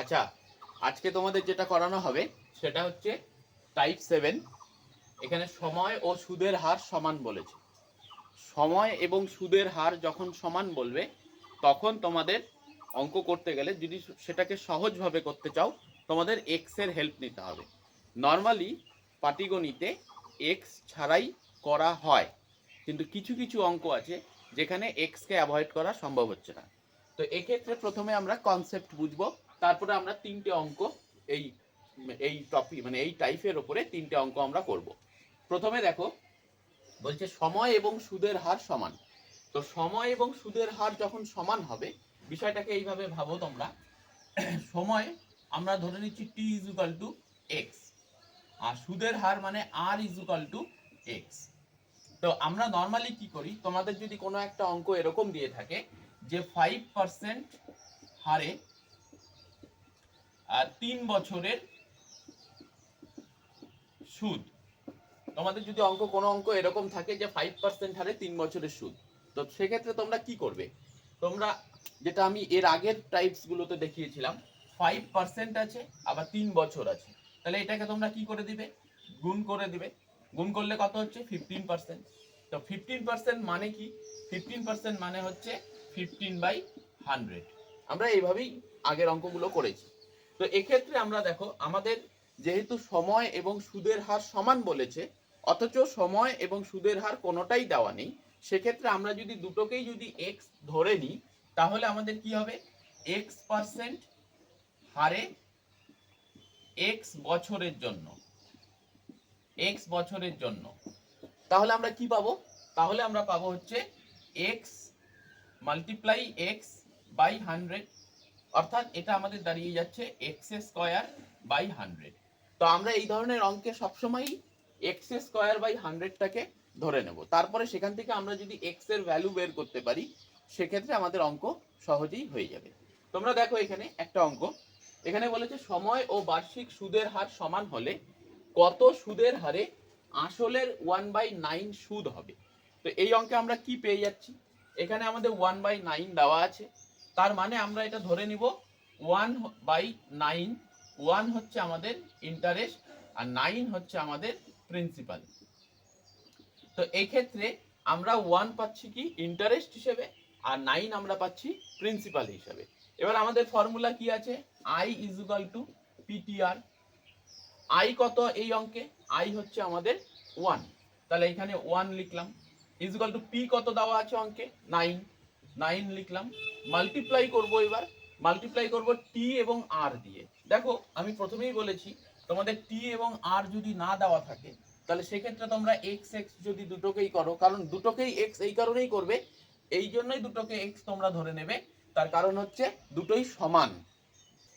আচ্ছা, আজকে তোমাদের যেটা করানো হবে সেটা হচ্ছে টাইপ 7। এখানে সময় ও সুদের হার সমান বলেছে। সময় এবং সুদের হার যখন সমান বলবে তখন তোমাদের অঙ্ক করতে গেলে যদি সেটাকে সহজভাবে করতে চাও তোমাদের এক্স এর হেল্প নিতে হবে। নর্মালি পাটিগণিতে এক্স ছাড়াই করা হয়, কিন্তু কিছু কিছু অঙ্ক আছে যেখানে এক্সকে অ্যাভয়েড করা সম্ভব হচ্ছে না। তো এক্ষেত্রে প্রথমে আমরা কনসেপ্ট বুঝবো, তারপরে আমরা তিনটে অঙ্ক এই এই টপিক মানে এই টাইপের ওপরে তিনটে অঙ্ক আমরা করব। প্রথমে দেখো, বলছে সময় এবং সুদের হার সমান। তো সময় এবং সুদের হার যখন সমান হবে, বিষয়টাকে এইভাবে ভাবো তোমরা। সময় আমরা ধরে নিচ্ছি টি ইজ ইকুয়াল টু এক্স, আর সুদের হার মানে আর ইজ ইকুয়াল টু এক্স। তো আমরা নর্মালি কি করি, তোমাদের যদি কোনো একটা অঙ্ক এরকম দিয়ে থাকে যে 5% হারে 3 বছরের সুদ, তোমাদের যদি কোনো অঙ্ক এরকম থাকে যে 5% হারে 3 বছরের সুদ, তো সেক্ষেত্রে তোমরা কি করবে? তোমরা যেটা আমি এর আগের টাইপস গুলোতে দেখিয়েছিলাম, 5% আছে আবার 3 বছর আছে, তাহলে এটাকে তোমরা কি করে দিবে? গুণ করে দিবে। গুণ করলে কত হচ্ছে? 15%। তো 15% মানে কি? 15% মানে হচ্ছে 15/100। আমরা এইভাবেই আগের অঙ্কগুলো করেছি। তো এক্ষেত্রে আমরা দেখো, আমাদের যেহেতু সময় এবং সুদের হার সমান বলেছে, অথচ সময় এবং সুদের হার কোনোটাই দেওয়া নেই, সেক্ষেত্রে আমরা যদি দুটোকেই যদি এক্স ধরে নিই, তাহলে আমাদের কি হবে? x% হারে এক্স বছরের জন্য, এক্স বছরের জন্য, তাহলে আমরা কি পাবো? তাহলে আমরা পাবো হচ্ছে এক্স মাল্টিপ্লাই এক্স বাই 100, অর্থাৎ এটা আমাদের দাঁড়িয়ে যাচ্ছে এক্স স্কোয়ার বাই 100। তো আমরা এই ধরনের অঙ্কে সবসময় এক্স স্কোয়ার বাই 100টাকে ধরে নেব, তারপরে সেখান থেকে আমরা যদি এক্স এর ভ্যালু বের করতে পারি, সেক্ষেত্রে আমাদের অঙ্ক সহজেই হয়ে যাবে। তোমরা দেখো এখানে একটা অঙ্ক, এখানে বলেছে সময় ও বার্ষিক সুদের হার সমান হলে কত সুদের হারে আসলের 1/9 সুদ হবে। তো এই অঙ্কে আমরা কি পেয়ে যাচ্ছি? এখানে আমাদের 1/9 দেওয়া আছে, তার মানে আমরা এটা ধরে নিব 1/9। 1 হচ্ছে আমাদের ইন্টারেস্ট আর 9 হচ্ছে আমাদের প্রিন্সিপাল। তো এই ক্ষেত্রে আমরা 1 পাচ্ছি কি ইন্টারেস্ট হিসেবে, আর 9 আমরা পাচ্ছি প্রিন্সিপাল হিসেবে। এবার আমাদের ফর্মুলা কি আছে? i is equal to PTR. i কত এই অঙ্কে? i হচ্ছে আমাদের 1, তাহলে এখানে 1 লিখলাম। ইজ ইকুয়াল টু p কত দেওয়া আছে অঙ্কে? 9, 9 লিখলাম। মাল্টিপ্লাই করব, এবার মাল্টিপ্লাই করব t এবং r দিয়ে। দেখো আমি প্রথমেই বলেছি, তোমাদের t এবং r যদি না দেওয়া থাকে, তাহলে সেক্ষেত্রে তোমরা x x যদি দুটোকেই করো, কারণ দুটোকেই x এই কারণেই করবে, এই জন্যই দুটোকে x তোমরা ধরে নেবে, তার কারণ হচ্ছে দুটোই সমান।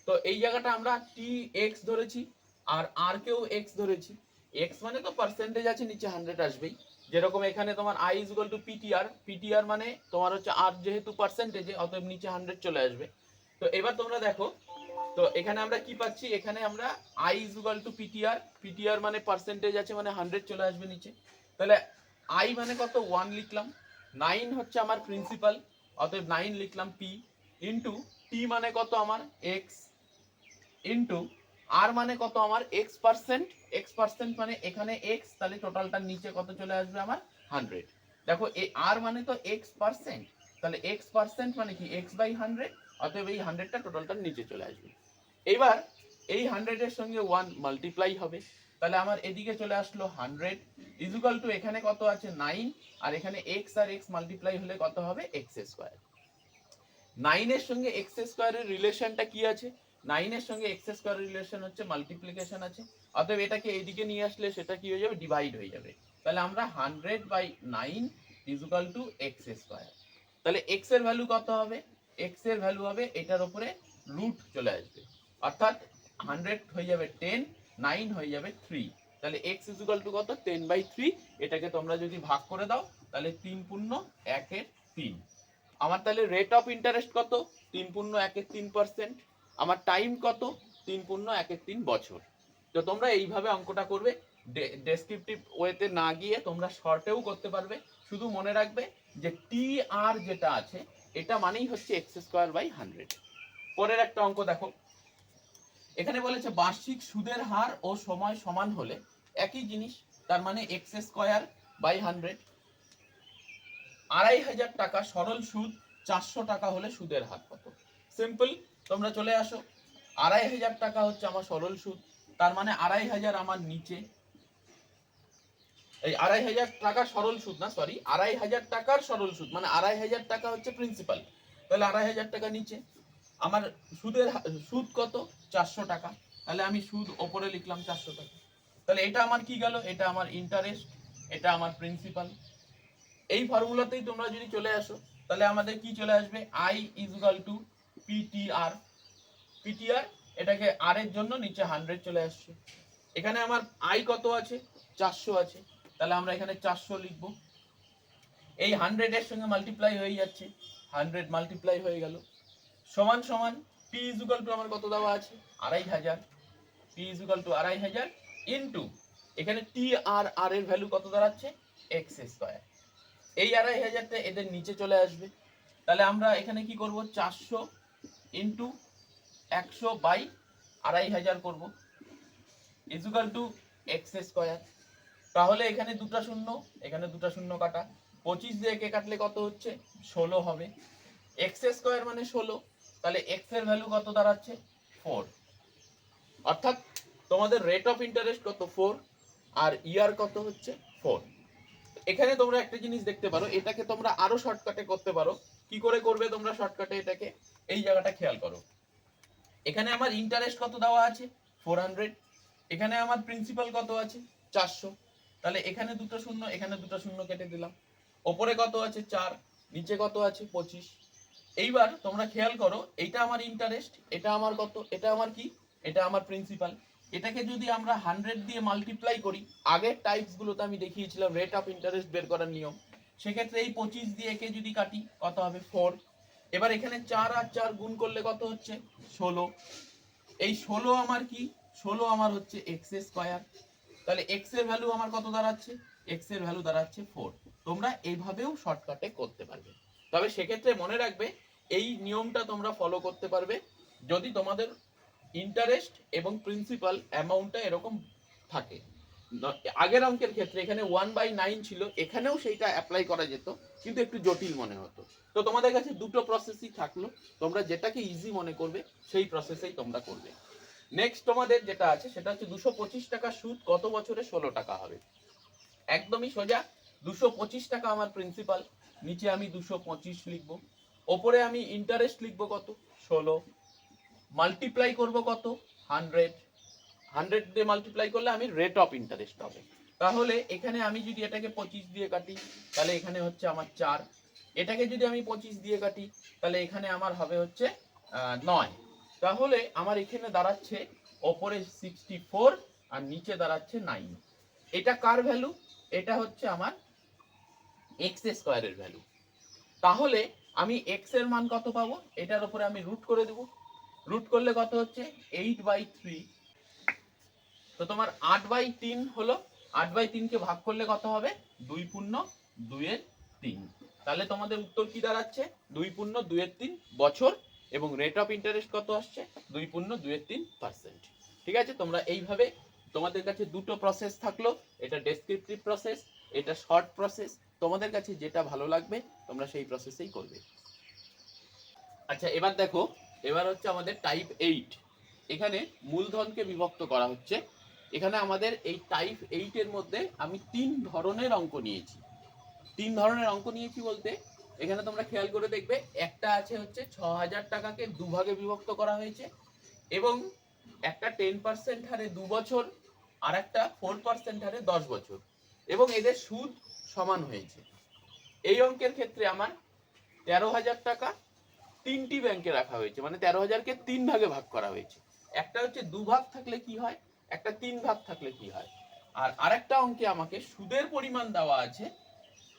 তো এই জায়গাটা আমরা টি এক্স ধরেছি আর আর কেও এক্স ধরেছি। এক্স মানে তো পার্সেন্টেজ আছে, নিচে 100 আসবেই। যেরকম এখানে তোমার I is equal to PTR, PTR মানে তোমার হচ্ছে আর যেহেতু পার্সেন্টেজে, অতএব নিচে 100 চলে আসবে। তো এবার তোমরা দেখো, তো এখানে আমরা কি পাচ্ছি? এখানে আমরা I is equal to PTR, PTR মানে পার্সেন্টেজ আছে মানে 100 চলে আসবে নিচে। তাহলে আই মানে কত? 1 লিখলাম। 9 হচ্ছে আমার প্রিন্সিপাল, অতএব 9 লিখলাম পি, ইন্টু টি মানে কত আমার? এক্স, ইন্টু আর মানে কত আমার? X percent. এক্স পার্সেন্ট মানে এখানে এক্স, তাহলে টোটালটার নিচে কত চলে আসবে আমার? 100। দেখো এই আর মানে তো এক্স পার্সেন্ট, তাহলে এক্স পার্সেন্ট মানে কি? এক্স বাই 100, অতএব এই 100টা টোটালটার নিচে চলে আসবে। এবার এই 100 এর সঙ্গে 1 মাল্টিপ্লাই হবে, তাহলে আমার এদিকে চলে আসলো 100 ইকুয়াল টু এখানে কত আছে? 9, আর এখানে এক্স আর এক্স মাল্টিপ্লাই হলে কত হবে? X square. 9 এর সঙ্গে এক্স স্কোয়ারের রিলেশনটা কি আছে? 9 এর সঙ্গে এক্স স্কোয়ারের রিলেশন হচ্ছে মাল্টিপ্লিকেশন আছে, অতএব এটাকে এইদিকে নিয়ে আসলে সেটা কি হয়ে যাবে? ডিভাইড হয়ে যাবে। তাহলে আমরা 100/9 is equal to x square. তাহলে এক্স এর ভ্যালু কত হবে? এক্স এর ভ্যালু হবে এটার উপরে রুট চলে আসবে, অর্থাৎ 100 হয়ে যাবে 10, 9 হয়ে যাবে 3। তাহলে এক্স ইজ ইকুয়াল টু কত? 10/3। এটাকে তোমরা যদি ভাগ করে দাও, তাহলে 3 পূর্ণ 1/3। আমার তাহলে রেট অফ ইন্টারেস্ট কত? 3 পূর্ণ 1/3%। আমার টাইম কত? 3 পূর্ণ 1/3 বছর। তো তোমরা এইভাবে অঙ্কটা করবে, ডেসক্রিপটিভ ওয়েতে না গিয়ে তোমরা শর্টেও করতে পারবে। শুধু মনে রাখবে যে টি আর যেটা আছে এটা মানেই হচ্ছে এক্স স্কোয়ার বাই 100। পরের একটা অঙ্ক দেখো, এখানে বলেছে বার্ষিক সুদের হার ও সময় সমান হলে একই জিনিস, তার মানে এক্স স্কোয়ার বাই 100। 2500 টাকা সরল সুদ 400 টাকা হলে সুদের হার কত? সিম্পল, তোমরা চলে আসো। 2500 টাকা হচ্ছে আমার সরল সুদ, তার মানে 2500 আমার নিচে, এই 2500 টাকা সরল সুদ না, সরি 2500 টাকার সরল সুদ, মানে 2500 টাকা হচ্ছে প্রিন্সিপাল, তাহলে 2500 টাকা নিচে। আমার সুদ কত? 400 টাকা, তাহলে আমি সুদ ওপরে লিখলাম 400 টাকা। তাহলে এটা আমার কি গেল? এটা আমার ইন্টারেস্ট, এটা আমার প্রিন্সিপাল। এই ফর্মুলাতেই তোমরা যদি চলে আসো তাহলে আমাদের কি চলে আসবে? I is equal to PTR. PTR এটাকে আর এর জন্য নিচে 100 চলে আসছে। এখানে আমার আই কত আছে? 400 আছে, তাহলে আমরা এখানে 400 লিখব। এই 100 এর সঙ্গে মাল্টিপ্লাই হয়ে যাচ্ছে, 100 মাল্টিপ্লাই হয়ে গেল, সমান সমান পি ইজ ইকুয়াল টু আমার কত দেওয়া আছে? 2500। P is equal to 2500 into এখানে টি আর আর এর ভ্যালু কত দাঁড়াচ্ছে? X square. এই 2500টা এদের নিচে চলে আসবে, তাহলে আমরা এখানে কি করব? 400 ইনটু 100 বাই 2500 করব, is equal to x square. তাহলে এখানে দুটো শূন্য, এখানে দুটো শূন্য কাটা, 25 দিয়ে একে কাটলে কত হচ্ছে? 16 হবে। এক্স স্কয়ার মানে 16, তাহলে এক্স এর ভ্যালু কত দাঁড়াচ্ছে? 4। অর্থাৎ তোমাদের রেট অফ ইন্টারেস্ট কত? 4, আর ইয়ার কত হচ্ছে? 4। এখানে তোমরা একটা জিনিস দেখতে পারো, এটাকে তোমরা আরো শর্টকাটে করতে পারো। কি করে করবে তোমরা শর্টকাটে এটাকে? এই জায়গাটা খেয়াল করো, এখানে আমার ইন্টারেস্ট কত দেওয়া আছে? 400। এখানে আমার প্রিন্সিপাল কত আছে? 400। তাহলে এখানে দুটো শূন্য, এখানে দুটো শূন্য কেটে দিলাম। ওপরে কত আছে? 4, নিচে কত আছে? 25। এইবার তোমরা খেয়াল করো, এটা আমার ইন্টারেস্ট, এটা আমার কত? এটা আমার কি? এটা আমার প্রিন্সিপাল। এটাকে যদি আমরা 100 দিয়ে মাল্টিপ্লাই করি, আগের টাইপস গুলোতে আমি দেখিয়েছিলাম রেট অফ ইন্টারেস্ট বের করার নিয়ম, সেক্ষেত্রে এই 25 দিয়ে একে যদি কাটি কত হবে? 4। এবার এখানে 4 আর 4 গুণ করলে কত হচ্ছে? 16। এই 16 আমার কি? 16 আমার হচ্ছে এক্স স্কয়ার। তাহলে এক্স এর ভ্যালু আমার কত দাঁড়াচ্ছে? এক্স এর ভ্যালু দাঁড়াচ্ছে 4। তোমরা এইভাবেও শর্টকাটে করতে পারবে, তবে সেক্ষেত্রে মনে রাখবে এই নিয়মটা তোমরা ফলো করতে পারবে যদি তোমাদের ইন্টারেস্ট এবং প্রিন্সিপাল অ্যামাউন্টটা এরকম থাকে। আগের অঙ্কের ক্ষেত্রে এখানে 1/9 ছিল, এখানেও সেইটা অ্যাপ্লাই করা যেত, কিন্তু একটু জটিল মনে হতো। তো তোমাদের কাছে দুটো প্রসেসই থাকলো, তোমরা যেটাকে ইজি মনে করবে সেই প্রসেসেই তোমরা করবে। নেক্সট তোমাদের যেটা আছে সেটা হচ্ছে 225 টাকা সুদ কত বছরে 16 টাকা হবে? একদমই সোজা, 225 টাকা আমার প্রিন্সিপাল, নিচে আমি 225 লিখব, ওপরে আমি ইন্টারেস্ট লিখব কত? 16, মাল্টিপ্লাই করব কত? 100। 100 দিয়ে মাল্টিপ্লাই করলে আমি রেট অফ ইন্টারেস্ট হবে। তাহলে এখানে আমি যদি এটাকে 25 দিয়ে কাটি তাহলে এখানে হচ্ছে আমার 4, এটাকে যদি আমি 25 দিয়ে কাটি তাহলে এখানে আমার হবে হচ্ছে 9। তাহলে আমার এখানে দাঁড়াচ্ছে ওপরে 64 আর নিচে দাঁড়াচ্ছে 9। এটা কার ভ্যালু? এটা হচ্ছে আমার এক্স স্কয়ারের ভ্যালু। তাহলে আমি এক্স এর মান কত পাবো? এটার উপরে আমি রুট করে দেব, রুট করলে কত হচ্ছে? 8/3। তো তোমার 8/3 হলো, 8/3 কে ভাগ করলে কত হবে? 2 পূর্ণ 2 এর 3। তাহলে তোমাদের উত্তর কি দাঁড়াচ্ছে? 2 পূর্ণ 2 এর 3 বছর, এবং রেট অফ ইন্টারেস্ট কত আসছে? 2 পূর্ণ 2 এর 3%। ঠিক আছে, তোমরা এইভাবে, তোমাদের কাছে দুটো প্রসেস থাকলো, এটা ডেসক্রিপটিভ প্রসেস, এটা শর্ট প্রসেস, তোমাদের কাছে যেটা ভালো লাগবে তোমরা সেই প্রসেসেই করবে। আচ্ছা এবার দেখো, এবার হচ্ছে আমাদের টাইপ 8। এখানে মূলধনকে বিভক্ত করা হচ্ছে। এখানে আমাদের এই টাইপ 8 এর মধ্যে আমি 3 ধরনের অঙ্ক নিয়েছি। 3 ধরনের অঙ্ক নিয়েছি বলতে এখানে তোমরা খেয়াল করে দেখবে, একটা আছে হচ্ছে 6000 টাকাকে দুভাগে বিভক্ত করা হয়েছে, এবং একটা 10% হারে 2 বছর, আর একটা 4% হারে 10 বছর, এবং এদের সুদ সমান হয়েছে। এই অঙ্কের ক্ষেত্রে আমার 13,000 টাকা 3টি ব্যাংকে রাখা হয়েছে, মানে 13,000কে 3 ভাগে ভাগ করা হয়েছে। একটা হচ্ছে 2 ভাগ থাকলে কি হয়, একটা 3 ভাগ থাকলে কি হয়। আর আরেকটা অঙ্কে আমাকে সুদের পরিমাণ দেওয়া আছে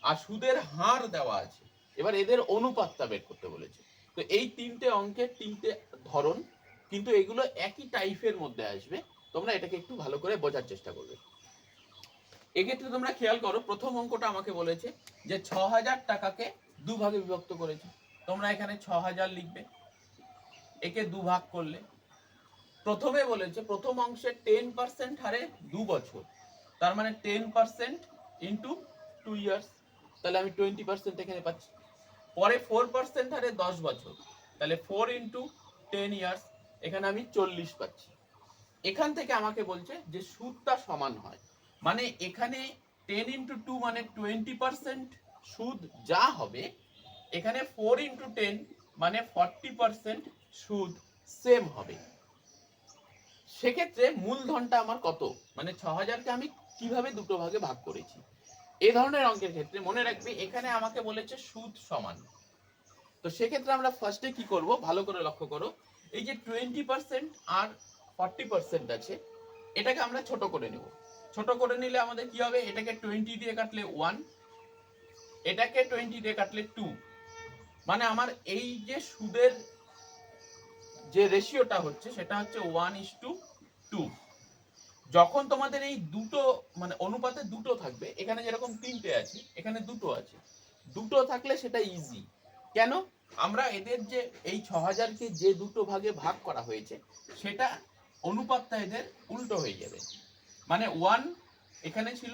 আর সুদের হার দেওয়া আছে, এবার এদের অনুপাতটা বের করতে বলেছে। তো এই 3টে অঙ্কের 3টে ধরন, কিন্তু এগুলো একই টাইপের মধ্যে আসবে, তোমরা এটাকে একটু ভালো করে বোঝার চেষ্টা করবে। এক্ষেত্রে তোমরা খেয়াল করো, প্রথম অঙ্কটা আমাকে বলেছে যে 6000 টাকাকে 2 ভাগে বিভক্ত করেছে। তোমরা এখানে 6000 লিখবে, একে 2 ভাগ করলে প্রথমে বলেছে প্রথম অংশে 10% হারে 2 বছর, তার মানে 10% ইন্টু 2 ইয়ার্স, তাহলে আমি 20% এখানে পাচ্ছি। পরে 4% হারে 10 বছর, তাহলে 4 ইন্টু 10 ইয়ার্স, এখানে আমি 40 পাচ্ছি। এখান থেকে আমাকে বলছে যে সুদটা সমান হয়, মানে এখানে 10 ইন্টু 2 মানে 20% সুদ যা হবে, এখানে 4 ইন্টু 10 মানে 40% সুদ সেম হবে। সেক্ষেত্রে মূলধনটা আমার কত, মানে 6000কে আমি কিভাবে দুটো ভাগে ভাগ করেছি। এই ধরনের অঙ্কের ক্ষেত্রে মনে রাখবে এখানে আমাকে বলেছে সুদ সমান। তো সেক্ষেত্রে আমরা ফার্স্টে কি করব, ভালো করে লক্ষ্য করো, এই যে 20% আর 40% আছে, এটাকে আমরা ছোট করে নেব। ছোট করে নিলে আমাদের কি হবে, এটাকে 20 দিয়ে কাটলে 1, এটাকে 20 দিয়ে কাটলে 2, মানে আমার এই যে সুদের যে রেশিওটা হচ্ছে সেটা হচ্ছে 1:2। যখন তোমাদের এই দুটো মানে অনুপাতে দুটো থাকবে, এখানে যেরকম তিনটে আছে এখানে দুটো আছে, দুটো থাকলে সেটা ইজি। কেন, আমরা এদের যে এই 6000কে যে দুটো ভাগে ভাগ করা হয়েছে সেটা অনুপাতটা এদের উল্টো হয়ে যাবে, মানে 1 এখানে ছিল,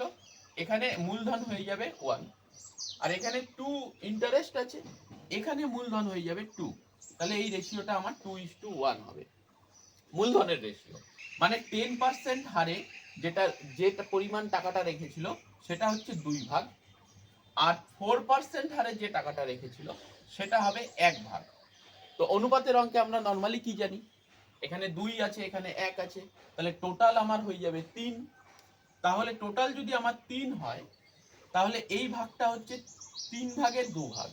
এখানে মূলধন হয়ে যাবে 1, আর এখানে 2 ইন্টারেস্ট আছে, এখানে মূলধন হয়ে যাবে 2, তাহলে এই রেশিওটা আমার 2:1 হবে মূলধনের রেশিও। মানে 10% হারে যেটা পরিমাণ টাকাটা রেখেছিল সেটা হচ্ছে 2 ভাগ, আর 4% হারে যে টাকাটা রেখেছিল সেটা হবে 1 ভাগ। তো অনুপাতের অঙ্কে আমরা নরমালি কি জানি, এখানে 2 আছে এখানে 1 আছে, তাহলে টোটাল আমার হয়ে যাবে 3। তাহলে টোটাল যদি আমার 3 হয়, তাহলে এই ভাগটা হচ্ছে 3 ভাগের 2 ভাগ,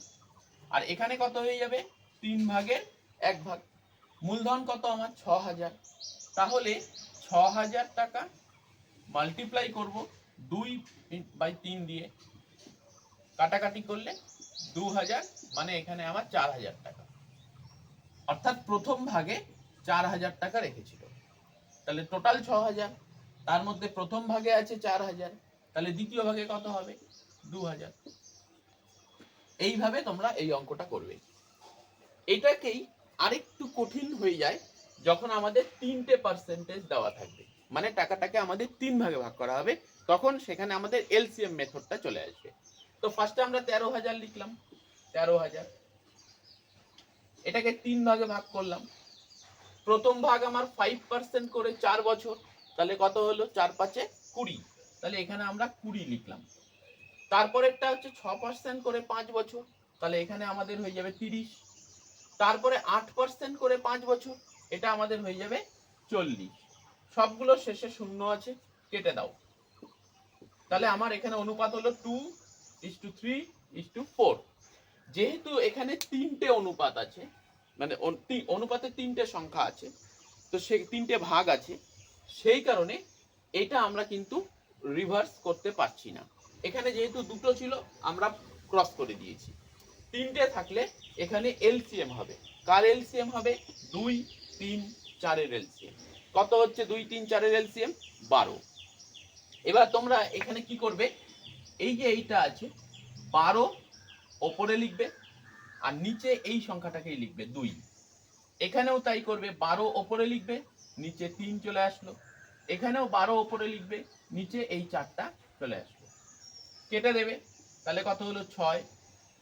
আর এখানে কত হয়ে যাবে 3 ভাগের 1 ভাগ। মূলধন কত আমার 6000, তাহলে 6000 টাকা মাল্টিপ্লাই করব 2/3 দিয়ে, কাটাকাটি করলে 2000, মানে এখানে আমার 4000 টাকা, অর্থাৎ প্রথম ভাগে 4000 টাকা রেখেছিল। তাহলে টোটাল 6000, তার মধ্যে প্রথম ভাগে আছে 4000, তাহলে দ্বিতীয় ভাগে কত হবে 2000। এইভাবে তোমরা এই অঙ্কটা করবে। এটাকেই আরেকটু কঠিন হয়ে যায় যখন আমাদের 3টে পার্সেন্টেজ দেওয়া থাকবে, মানে টাকাটাকে আমাদের 3 ভাগে ভাগ করা হবে, তখন সেখানে আমাদের এলসিএম মেথডটা চলে আসবে। তো ফার্স্টে আমরা 13000 লিখলাম, 13000, এটাকে 3 ভাগে ভাগ করলাম। প্রথম ভাগ আমার 5% করে 4 বছর, তাহলে কত হলো 4×5 20, তাহলে এখানে আমরা 20 লিখলাম। তারপরেরটা হচ্ছে 6% করে 5 বছর, তাহলে এখানে আমাদের হয়ে যাবে 30। তারপরে 8% করে 5 বছর, এটা আমাদের হয়ে যাবে 40। সবগুলো শেষে শূন্য আছে, কেটে দাও। তাহলে আমার এখানে অনুপাত হলো 2:3:4। যেহেতু এখানে 3টে অনুপাত আছে, মানে অনুপাতে 3টে সংখ্যা আছে, তো সেই 3টে ভাগ আছে, সেই কারণে এটা আমরা কিন্তু রিভার্স করতে পারছি না। এখানে যেহেতু দুটো ছিল আমরা ক্রস করে দিয়েছি, 3টে থাকলে এখানে এলসিএম হবে। কার এলসিএম হবে, 2, 3, 4 এর এলসিএম। কত হচ্ছে 2, 3, 4 এর এলসিএম 12। এবার তোমরা এখানে কি করবে, এই যে এইটা আছে 12 ওপরে লিখবে, আর নিচে এই সংখ্যাটাকেই লিখবে 2। এখানেও তাই করবে, 12 ওপরে লিখবে, নিচে 3 চলে আসলো। এখানেও 12 ওপরে লিখবে, নিচে এই 4টা চলে আসলো। কেটে দেবে, তাহলে কত হলো 6,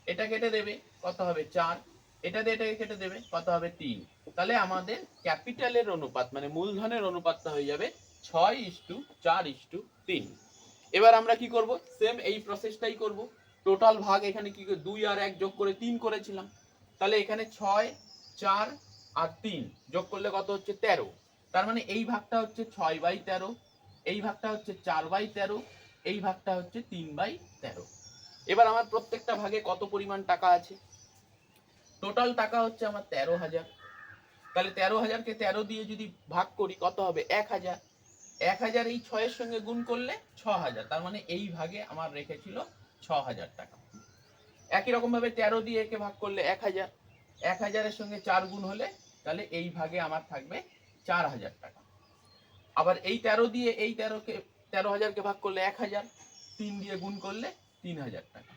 এটা কেটে দেবে কত হবে 4, এটা দিয়ে এটাকে কেটে দেবে কত হবে 3। তাহলে আমাদের ক্যাপিটালের অনুপাত মানে মূলধনের অনুপাতটা হয়ে যাবে 6:4:3। এবার আমরা কি করব, সেম এই প্রসেসটাই করব। টোটাল ভাগ এখানে কি 2 আর 1 যোগ করে 3 করেছিলাম, তাহলে এখানে 6, 4 আর 3 যোগ করলে কত হচ্ছে 13। তার মানে এই ভাগটা হচ্ছে 6/13, এই ভাগটা হচ্ছে 4/13, এই ভাগটা হচ্ছে 3/13। এবার আমার প্রত্যেকটা ভাগে কত পরিমাণ টাকা আছে, টোটাল টাকা হচ্ছে আমার 13000। তাহলে 13000কে 13 দিয়ে যদি ভাগ করি কত হবে 1000। 1000 এই 6 এর সঙ্গে গুণ করলে 6000, তার মানে এই ভাগে আমার রেখেছিল 6000 টাকা। একই রকম ভাবে 13 দিয়ে একে ভাগ করলে 1000, 1000 এর সঙ্গে 4 গুণ হলে তাহলে এই ভাগে আমার থাকবে 4000 টাকা। আবার এই 13 দিয়ে এই 13000কে ভাগ করলে 1000, 3 দিয়ে গুণ করলে 3000 টাকা।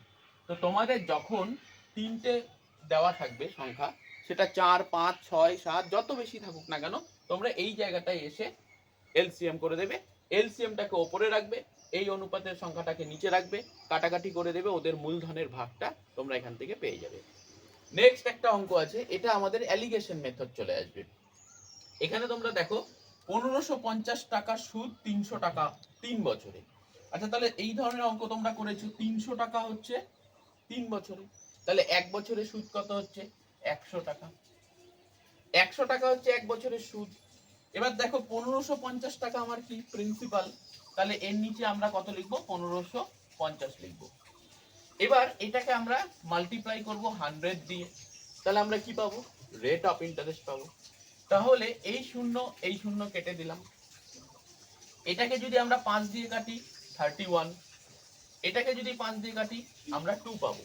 তো তোমাদের যখন 3টে দেওয়া থাকবে সংখ্যা, সেটা 4, 5, 6, 7 যত বেশি থাকুক না কেন, তোমরা এই জায়গাটায় এসে এলসিএম করে দেবে, এলসিএমটাকে ওপরে রাখবে, এই অনুপাতের সংখ্যাটাকে নিচে রাখবে, কাটাকাটি করে দেবে, ওদের মূলধনের ভাগটা তোমরা এখান থেকে পেয়ে যাবে। নেক্সট একটা অঙ্ক আছে, এটা আমাদের অ্যালিগেশন মেথড চলে আসবে। এখানে তোমরা দেখো 1550 টাকা সুদ 300 টাকা 3 বছরে। আচ্ছা তাহলে এই ধরনের অঙ্ক তোমরা করেছো, 300 টাকা হচ্ছে 3 বছরে, তাহলে এক বছরে সুদ কত হচ্ছে 100 টাকা, 100 টাকা হচ্ছে এক বছরের সুদ। এবার দেখো 1550 টাকা আমার কি প্রিন্সিপাল, তাহলে এর নিচে আমরা কত লিখবো 1550 লিখবো। এবার এটাকে আমরা মাল্টিপ্লাই করব 100 দিয়ে, তাহলে আমরা কি পাবো রেট অফ ইন্টারেস্ট পাবো। তাহলে এই শূন্য কেটে দিলাম, এটাকে যদি আমরা 5 দিয়ে কাটি 31, এটাকে যদি 5 দিয়ে কাটি আমরা 2 পাবো।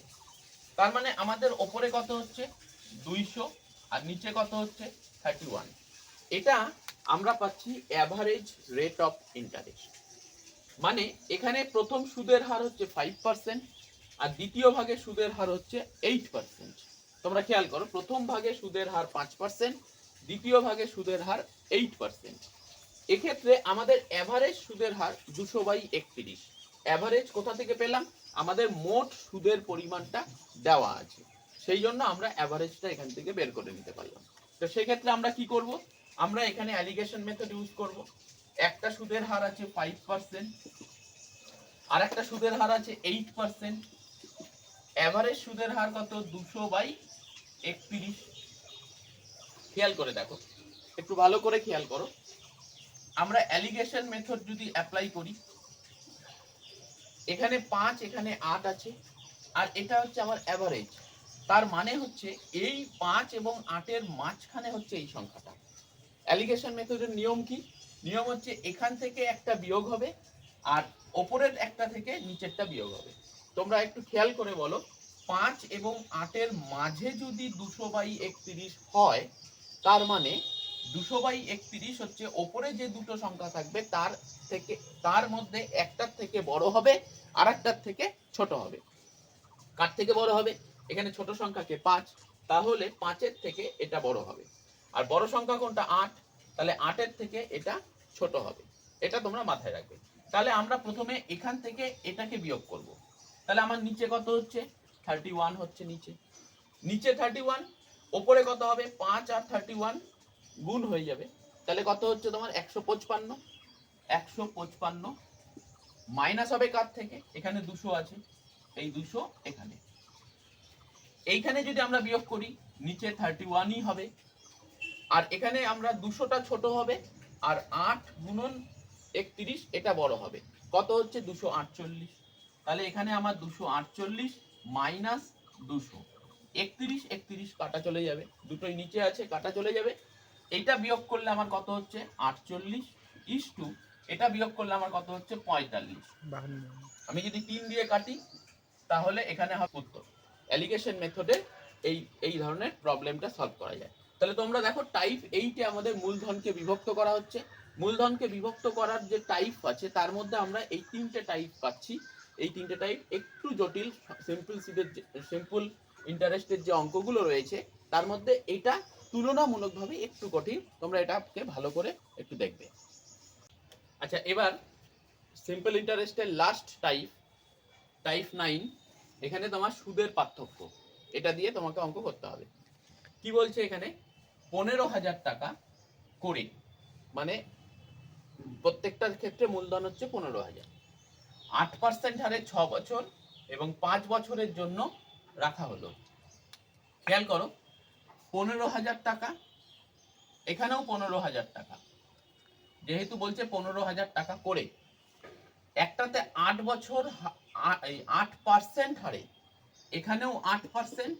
তার মানে আমাদের ওপরে কত হচ্ছে 200 আর নিচে কত হচ্ছে 31। এটা আমরা পাচ্ছি অ্যাভারেজ রেট অফ ইন্টারেস্ট। মানে এখানে প্রথম সুদের হার হচ্ছে 5% আর দ্বিতীয় ভাগে সুদের হার হচ্ছে 8%। তোমরা খেয়াল করো, প্রথম ভাগে সুদের হার 5%, দ্বিতীয় ভাগে সুদের হার 8%। এক্ষেত্রে আমাদের অ্যাভারেজ সুদের হার 200/31। অ্যাভারেজ কোথা থেকে পেলাম, আমাদের মোট সুদের পরিমাণটা দেওয়া আছে, সেই জন্য আমরা অ্যাভারেজটা এখান থেকে বের করে নিতে পারলাম। তো সেক্ষেত্রে আমরা কি করব, আমরা এখানে অ্যালিগেশন মেথড ইউজ করব। একটা সুদের হার আছে 5%, আর একটা সুদের হার আছে 8%। এভারেজ সুদের হার কত 200/31। খেয়াল করে দেখো, একটু ভালো করে খেয়াল করো, আমরা অ্যালিগেশন মেথড যদি অ্যাপ্লাই করি, এখানে 5 এখানে 8 আছে আর এটা হচ্ছে আমার এভারেজ, তার মানে হচ্ছে এই 5 এবং 8 এর মাঝখানে হচ্ছে এই সংখ্যাটা। অ্যালিগেশন মেথডের নিয়ম কি, নিয়ম হচ্ছে এখান থেকে একটা বিয়োগ হবে আর ওপরের একটা থেকে নিচেরটা বিয়োগ হবে। তোমরা একটু খেয়াল করে বলো, 5 এবং 8 এর মাঝে যদি 200/31 হয়, তার মানে 200/31 হচ্ছে ওপরে যে দুটো সংখ্যা থাকবে তার মধ্যে একটার থেকে বড় হবে আর একটার থেকে ছোট হবে। কার থেকে বড় হবে, এখানে ছোট সংখ্যাকে 5, তাহলে 5 এর থেকে এটা বড় হবে। আর বড় সংখ্যা কোনটা 8, তাহলে 8 এর থেকে এটা ছোট হবে। এটা তোমরা মাথায় রাখবে। তাহলে আমরা প্রথমে এখান থেকে এটাকে বিয়োগ করব। তাহলে আমার নিচে কত হচ্ছে 31 হচ্ছে নিচে 31, উপরে কত হবে 5 আর 31 গুণ হয়ে যাবে, তাহলে কত হচ্ছে তোমার 155। 155 মাইনাস হবে কার থেকে, এখানে 200 আছে, এই 200 এখানে, এইখানে যদি আমরা বিয়োগ করি নিচে 31ই হবে, আর এখানে আমরা 200টা ছোট হবে আর 8 গুণন 31 এটা বড় হবে, কত হচ্ছে 248। তাহলে এখানে আমার 248 মাইনাস 200, 31 কাটা চলে যাবে, দুটোই নিচে আছে কাটা চলে যাবে। এইটা বিয়োগ করলে আমার কত হচ্ছে 48 ইস্টু এটা বিয়োগ করলে আমার কত হচ্ছে 45। আমি যদি 3 দিয়ে কাটি তাহলে এখানে হবে উত্তর। অ্যালিগেশন মেথডে এই ধরনের প্রবলেমটা সলভ করা যায়। তাহলে তোমরা দেখো টাইপ 8 এ আমাদের মূলধনকে বিভক্ত করা হচ্ছে। মূলধনকে বিভক্ত করার যে টাইপ আছে তার মধ্যে আমরা এই তিনটে টাইপ পাচ্ছি। এই তিনটে টাইপ একটু জটিল, সিম্পল ইন্টারেস্টের যে অঙ্কগুলো রয়েছে তার মধ্যে এটা তুলনামূলকভাবে একটু কঠিন, তোমরা এটাকে ভালো করে একটু দেখবে। আচ্ছা, এবার সিম্পল ইন্টারেস্টের লাস্ট টাইপ 9, এখানে তোমার সুদের পার্থক্য, এটা দিয়ে তোমাকে অঙ্ক করতে হবে। কি বলছে এখানে 15,000 টাকা করে, মানে প্রত্যেকটার ক্ষেত্রে মূলধন হচ্ছে 15,000, 8% হারে 6 বছর এবং 5 বছরের জন্য রাখা হলো। খেয়াল করো 15,000 টাকা, এখানেও 15,000 টাকা, যেহেতু বলছে 15,000 টাকা করে, একটাতে 8 বছর 8% হারে, এখানেও 8%,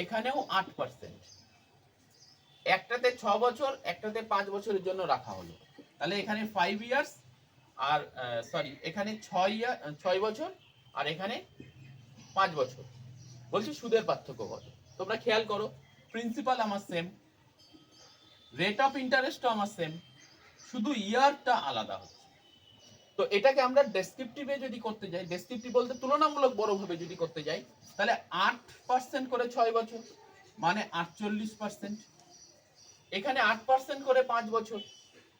এখানেও 8%, একটাতে 6 বছর একটাতে 5 বছরের জন্য রাখা হলো। তাহলে এখানে 5 ইয়ার্স আর এখানে 6 বছর আর এখানে 5 বছর। বলছি সুদের পার্থক্য কত, তোমরা খেয়াল করো, প্রিন্সিপাল আমার সেম, রেট অফ ইন্টারেস্টও আমার সেম, শুধু ইয়ারটা আলাদা হচ্ছে। তো এটাকে আমরা ডেসক্রিপটিভে যদি করতে যাই, ডেসক্রিপটিভ বলতে তুলনামূলক বড়ভাবে যদি করতে যাই, তাহলে 8% করে 6 বছর মানে 48%। এখানে 8% করে 5 বছর,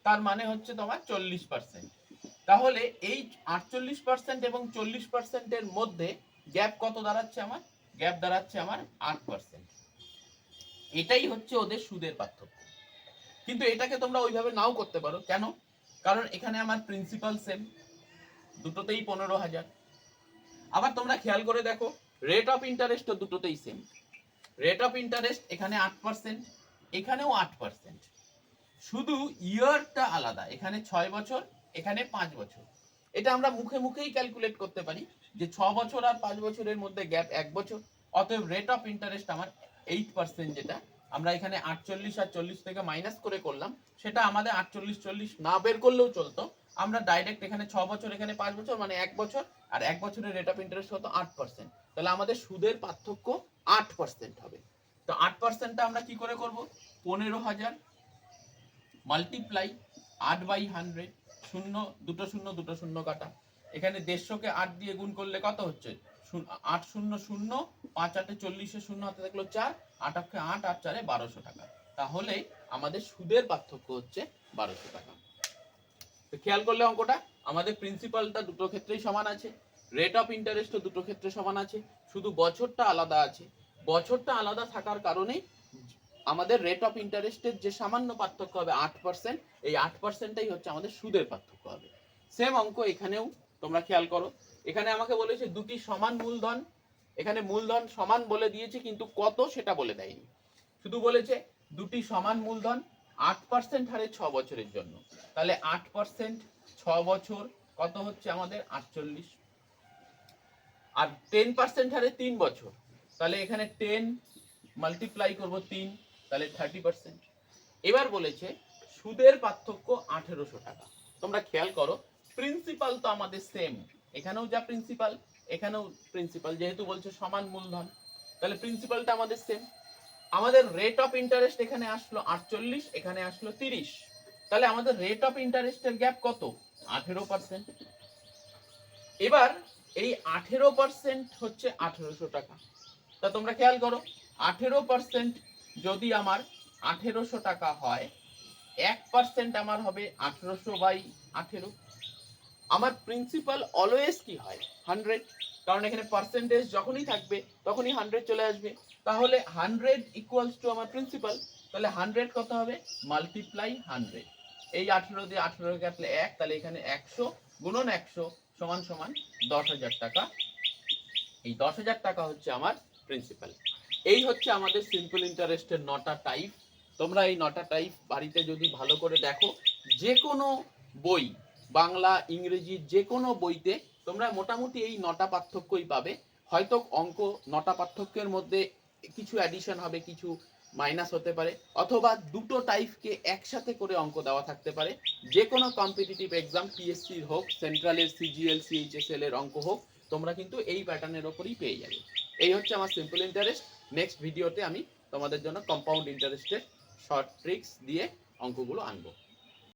তার মানে হচ্ছে তোমার 40%। তাহলে এই 48% এবং 40%-এর মধ্যে গ্যাপ কত দাঁড়াচ্ছে আমার? গ্যাপ দাঁড়াচ্ছে আমার 8%। এটাই হচ্ছে ওদের সুদের পার্থক্য। কিন্তু এটাকে তোমরা ওইভাবে নাও করতে পারো। কেন? কারণ এখানে আমার প্রিন্সিপাল সেম, দুটোতেই 15,000। আবার তোমরা খেয়াল করে দেখো, রেট অফ ইন্টারেস্ট দুটোতেই সেম। রেট অফ ইন্টারেস্ট এখানে 8%, এখানেও 8%, শুধু ইয়ারটা আলাদা, এখানে 6 বছর, এখানে 5 বছর। এটা আমরা মুখে মুখেই ক্যালকুলেট করতে পারি যে 6 বছর আর 5 বছরের মধ্যে গ্যাপ 1 বছর, অতএব রেট অফ ইন্টারেস্ট আমার 8%। যেটা আমরা এখানে 48 আর 40 থেকে মাইনাস করে করলাম, সেটা আমাদের 48-40 না বের করলেও চলতো। আমরা ডাইরেক্ট এখানে 6 বছর, এখানে 5 বছর, মানে 1 বছর, আর 1 বছরের রেট অফ ইন্টারেস্ট হতো 8%। তাহলে আমাদের সুদের পার্থক্য 8% হবে। তো 8%টা আমরা কি করে করব? 15,000 মাল্টিপ্লাই 8/100, শূন্য দুটো শূন্য দুটো শূন্য কাটা, এখানে 150কে 8 দিয়ে গুণ করলে কত হচ্ছে? 8 শূন্য শূন্য, 5 8 40, শূন্য হাতে থাকলো 4, 8 8 8, 8 4 1200 টাকা। তাহলে আমাদের সুদের পার্থক্য হচ্ছে 1200 টাকা। তো খেয়াল করলে অঙ্কটা আমাদের প্রিন্সিপালটা দুটো ক্ষেত্রেই সমান আছে, রেট অফ ইন্টারেস্টও দুটো ক্ষেত্রে সমান আছে, শুধু বছরটা আলাদা আছে। বছরটা আলাদা থাকার কারণেই আমাদের রেট অফ ইন্টারেস্টের যে সামান্য পার্থক্য হবে 8%, এই 8%টাই হচ্ছে আমাদের সুদের পার্থক্য হবে। সেম অঙ্ক এখানেও তোমরা খেয়াল করো, এখানে আমাকে বলেছে দুটি সমান মূলধন, এখানে মূলধন সমান বলে দিয়েছে কিন্তু কত সেটা বলে দেয়নি, শুধু বলেছে দুটি সমান মূলধন 8% হারে 6 বছরের জন্য। তাহলে 8% 6 বছর কত হচ্ছে আমাদের? 48। আর 10% হারে 3 বছর, তাহলে এখানে 10 মাল্টিপ্লাই করব 3, তাহলে 30%। এবার বলেছে সুদের পার্থক্য 1800 টাকা। তোমরা খেয়াল করো, প্রিন্সিপাল তো আমাদের সেম, এখানেও যা প্রিন্সিপাল এখানেও প্রিন্সিপাল, যেহেতু বলছে সমান মূলধন, তাহলে প্রিন্সিপালটা আমাদের সেম। আমাদের রেট অফ ইন্টারেস্ট এখানে আসলো 48, এখানে আসলো 30, তাহলে আমাদের রেট অফ ইন্টারেস্টের গ্যাপ কত? 18%। এবার এই 18% হচ্ছে 1800 টাকা। তা তোমরা খেয়াল করো, 18% যদি আমার 1800 টাকা হয়, 1% আমার হবে 1800/18। আমার প্রিন্সিপাল অলওয়েজ কি হয়? 100, কারণ এখানে পার্সেন্টেজ যখনই থাকবে তখনই 100 চলে আসবে। তাহলে 100 ইকুয়ালস টু আমার প্রিন্সিপাল, তাহলে 100 কত হবে? মাল্টিপ্লাই 100, এই 18 দিয়ে 18 কাটলে 1, তাহলে এখানে 100 গুণন 100 সমান সমান 10,000 টাকা। এই 10,000 টাকা হচ্ছে আমার প্রিন্সিপাল। এই হচ্ছে আমাদের সিম্পল ইন্টারেস্টের 9টা টাইপ। তোমরা এই 9টা টাইপ বাড়িতে যদি ভালো করে দেখো, যে কোনো বই, বাংলা ইংরেজি যে কোনো বইতে তোমরা মোটামুটি এই 9টা পার্থক্যই পাবে। হয়তো অঙ্ক 9টা পার্থক্যের মধ্যে কিছু অ্যাডিশন হবে, কিছু মাইনাস হতে পারে, অথবা দুটো টাইপকে একসাথে করে অঙ্ক দেওয়া থাকতে পারে। যে কোনো কম্পিটিটিভ এক্সাম, পিএসসির হোক, সেন্ট্রালের সিজিএল সিএইচএসএল এর অঙ্ক হোক, তোমরা কিন্তু এই প্যাটার্নের ওপরই পেয়ে যাবে। এই হচ্ছে আমার সিম্পল ইন্টারেস্ট। নেক্সট ভিডিওতে আমি তোমাদের জন্য কম্পাউন্ড ইন্টারেস্টের শর্ট ট্রিক্স দিয়ে অঙ্কগুলো আনবো।